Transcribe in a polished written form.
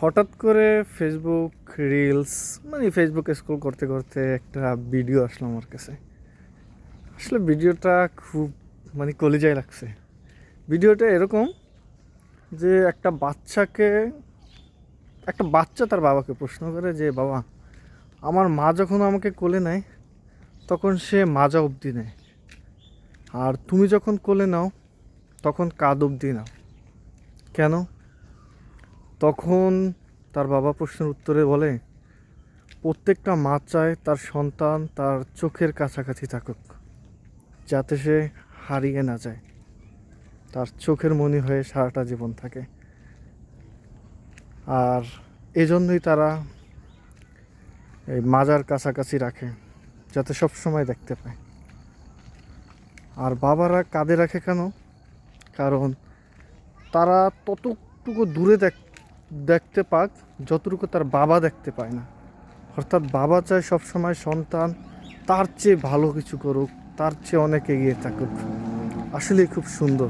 হঠাৎ করে Facebook reels Facebook scroll করতে করতে একটা ভিডিও আসলো আমার কাছে। আসলে ভিডিওটা খুব কলিজায় লাগছে। ভিডিওটা এরকম যে একটা বাচ্চা তার বাবাকে প্রশ্ন করে যে, বাবা, আমার মা যখন আমাকে কোলে নেয় তখন সে মাজা অবধি নেয়, আর তুমি যখন কোলে নাও তখন কাঁধ অবধি নাও, কেন? তখন তার বাবা প্রশ্নের উত্তরে বলে, প্রত্যেকটা মা চায় তার সন্তান তার চোখের কাছাকাছি থাকুক, যাতে সে হারিয়ে না যায়, তার চোখের মণি হয়ে সারাটা জীবন থাকে। আর এজন্যই তারা এই মাজার কাছাকাছি রাখে, যাতে সব সময় দেখতে পায়। আর বাবারা কাঁধে রাখে কেন? কারণ তারা ততটুকু দূরে দেখতে পাক যতটুকু তার বাবা দেখতে পায় না। অর্থাৎ বাবা চায় সবসময় সন্তান তার চেয়ে ভালো কিছু করুক, তার চেয়ে অনেক এগিয়ে থাকুক। আসলেই খুব সুন্দর।